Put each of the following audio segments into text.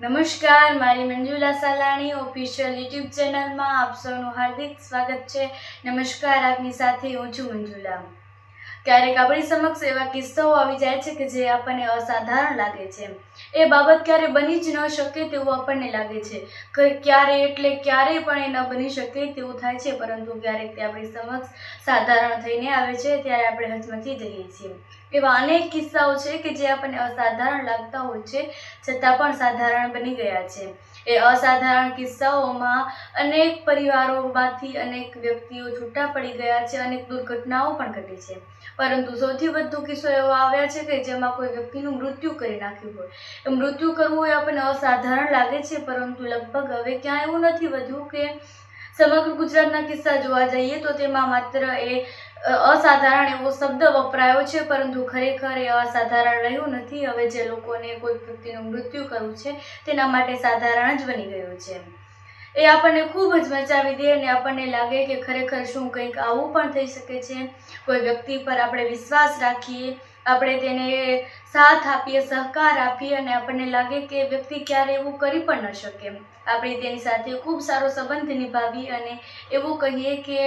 નમસ્કાર, મારી Manjula Salani official YouTube ચેનલમાં આપ સૌનું હાર્દિક સ્વાગત છે। નમસ્કાર, આપની સાથે હું છું મંજુલા। ક્યારેક આપણી સમક્ષ એવા કિસ્સાઓ આવી જાય છે કે જે આપણને અસાધારણ લાગે છે। એ બાબત ક્યારે બની જ ન શકે તેવું આપણને લાગે છે। ક્યારેય પણ એ ન બની શકે તેવું થાય છે, પરંતુ ક્યારેક તે આપણી સમક્ષ સાધારણ થઈને આવે છે ત્યારે આપણે હચમચી જઈએ છીએ। એવા અનેક કિસ્સાઓ છે કે જે આપણને અસાધારણ લાગતા હોય છે છતાં પણ સાધારણ બની ગયા છે। એ અસાધારણ કિસ્સાઓમાં અનેક પરિવારોમાંથી અનેક વ્યક્તિઓ છૂટા પડી ગયા છે, અનેક દુર્ઘટનાઓ પણ ઘટી છે। પરંતુ સૌથી વધુ કિસ્સો એવો આવ્યા છે કે જેમાં કોઈ વ્યક્તિનું મૃત્યુ કરી નાખ્યું હોય। મૃત્યુ કરવું એ આપણને અસાધારણ લાગે છે, પરંતુ લગભગ હવે ક્યાંય એવું નથી વધ્યું કે સમગ્ર ગુજરાતના કિસ્સા જોવા જઈએ તો તેમાં માત્ર એ અસાધારણ એવો શબ્દ વપરાયો છે, પરંતુ ખરેખર એ અસાધારણ રહ્યું નથી। હવે જે લોકોને કોઈ વ્યક્તિનું મૃત્યુ કરવું છે તેના માટે સાધારણ જ બની ગયું છે। એ આપણને ખૂબ જ મચાવી દે અને આપણને લાગે કે ખરેખર શું કંઈક આવું પણ થઈ શકે છે। કોઈ વ્યક્તિ પર આપણે વિશ્વાસ રાખીએ, આપણે તેને સાથ આપીએ, સહકાર આપીએ અને આપણને લાગે કે એ વ્યક્તિ ક્યારે એવું કરી પણ ન શકે। આપણે તેની સાથે ખૂબ સારો સંબંધ નિભાવીએ અને એવું કહીએ કે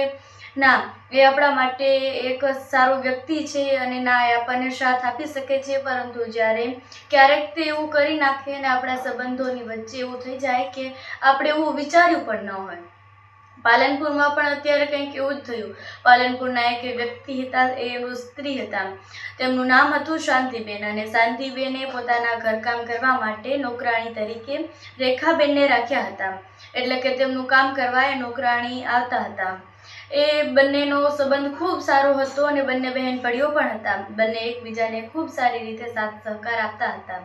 ના, એ આપણા માટે એક સારો વ્યક્તિ છે અને ના, એ આપણને સાથ આપી શકે છે, પરંતુ જ્યારે ક્યારેક તે એવું કરી નાખે અને આપણા સંબંધોની વચ્ચે એવું થઈ જાય કે આપણે એવું વિચાર્યું પણ ન હોય। પાલનપુરમાં પણ અત્યારે કંઈક એવું જ થયું। પાલનપુરના એક વ્યક્તિ હતા, એ સ્ત્રી હતા, તેમનું નામ હતું શાંતિબેન, અને શાંતિબેને પોતાના ઘરકામ કરવા માટે નોકરાણી તરીકે રેખાબેનને રાખ્યા હતા। એટલે કે તેમનું કામ કરવા એ નોકરાણી આવતા હતા। એ બંનેનો સંબંધ ખૂબ સારો હતો અને બંને બહેનપણીઓ પણ હતા। બંને એકબીજાને ખૂબ સારી રીતે સાથ સહકાર આપતા હતા।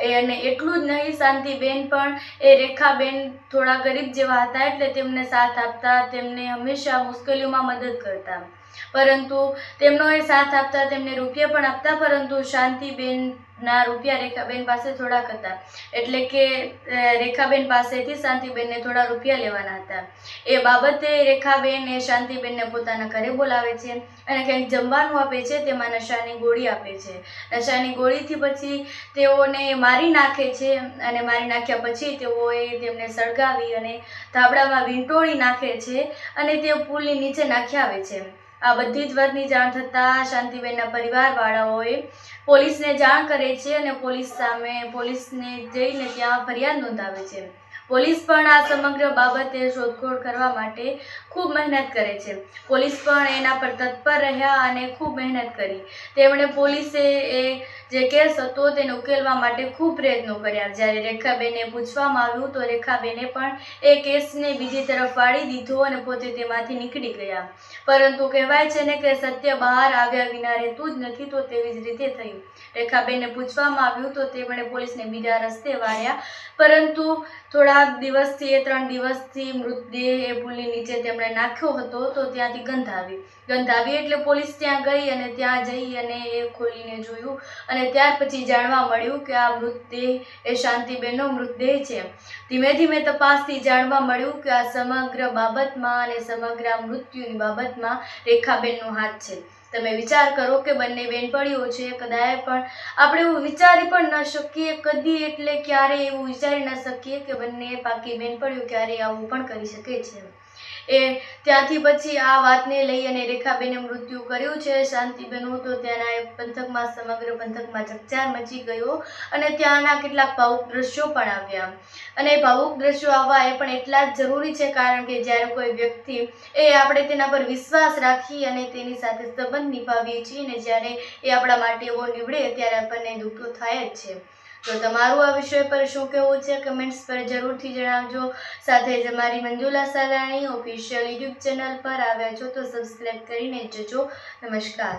અને એટલું જ નહીં, શાંતિબેન પણ એ રેખાબેન થોડા ગરીબ જેવા હતા, એટલે તેમને સાથ આપતા, તેમને હંમેશા મુશ્કેલીઓમાં મદદ કરતા। પરંતુ તેમનો એ સાથ આપતા, તેમને રૂપિયા પણ આપતા, પરંતુ શાંતિબેનના રૂપિયા રેખાબેન પાસે થોડાક હતા, એટલે કે રેખાબેન પાસેથી શાંતિબેનને થોડા રૂપિયા લેવાના હતા। એ બાબતે રેખાબેન એ શાંતિબેનને પોતાના ઘરે બોલાવે છે અને કંઈક જમવાનું આપે છે, તેમાં નશાની ગોળી આપે છે। નશાની ગોળીથી પછી તેઓને મારી નાખે છે અને મારી નાખ્યા પછી તેઓએ તેમને સળગાવી અને ધાબળામાં વીંટોળી નાખે છે અને તે પુલની નીચે નાખી આવે છે। આ બધી જ વાતની જાણ થતાં શાંતિબેનના પરિવારવાળાઓએ પોલીસને જાણ કરે છે અને પોલીસને જઈને ત્યાં ફરિયાદ નોંધાવે છે। પોલીસ પણ આ સમગ્ર બાબતે શોધખોળ કરવા માટે ખૂબ મહેનત કરે છે। પોલીસ પણ એના પર તત્પર રહ્યા અને ખૂબ મહેનત કરી। તેમણે પોલીસે એ જે કેસ હતો તેને ઉકેલવા માટે ખૂબ પ્રયત્નો કર્યા। જ્યારે રેખાબેનને પૂછવામાં આવ્યું તો રેખાબેને પણ એ કેસને બીજી તરફ વાળી દીધો અને પોતે તેમાંથી નીકળી ગયા। પરંતુ કહેવાય છે ને કે સત્ય બહાર આવ્યા વિના રહેતું જ નથી, તો તેવી જ રીતે થયું। રેખાબેનને પૂછવામાં આવ્યું તો તેમણે પોલીસને બીજા રસ્તે વાળ્યા, પરંતુ થોડા દિવસથી 3 દિવસથી મૃતદેહ એ પુલની નીચે તેમણે નાખ્યો હતો તો ત્યાંથી ગંધ આવી એટલે પોલીસ ત્યાં ગઈ અને ત્યાં જઈ અને એ ખોલીને જોયું અને ત્યાર પછી જાણવા મળ્યું કે આ મૃતદેહ એ શાંતિબેનનો મૃતદેહ છે। ધીમે ધીમે તપાસથી જાણવા મળ્યું કે આ સમગ્ર બાબતમાં અને સમગ્ર મૃત્યુની બાબતમાં રેખાબેનનો હાથ છે। તમે વિચાર કરો કે બંને બેનપણીઓ છે, કદાચ પણ આપણે એવું વિચારી પણ ન શકીએ, કદી એટલે ક્યારેય એવું વિચારી ન શકીએ કે બંને પાકી બેનપણીઓ ક્યારેય આવું પણ કરી શકે છે। ત્યાંથી પછી આ વાતને લઈ અને રેખાબેને મૃત્યુ કર્યું છે શાંતિબેનનું, તો ત્યાંના પંથકમાં, સમગ્ર પંથકમાં ચકચાર મચી ગયો અને ત્યાંના કેટલાક ભાવુક દ્રશ્યો પણ આવ્યા। અને ભાવુક દ્રશ્યો આવવા એ પણ એટલા જ જરૂરી છે, કારણ કે જ્યારે કોઈ વ્યક્તિ આપણે તેના પર વિશ્વાસ રાખી અને તેની સાથે સંબંધ નિભાવીએ છીએ અને જ્યારે એ આપણા માટે એવો નીવડે ત્યારે આપણને દુઃખ તો થાય જ છે। તો તમારું આ વિષય પર શું કહેવું છે કમેન્ટ્સ પર જરૂરથી જણાવજો। સાથે જ અમારી Manjula Salani official YouTube channel પર આવ્યા છો તો સબસ્ક્રાઈબ કરીને જજો। નમસ્કાર।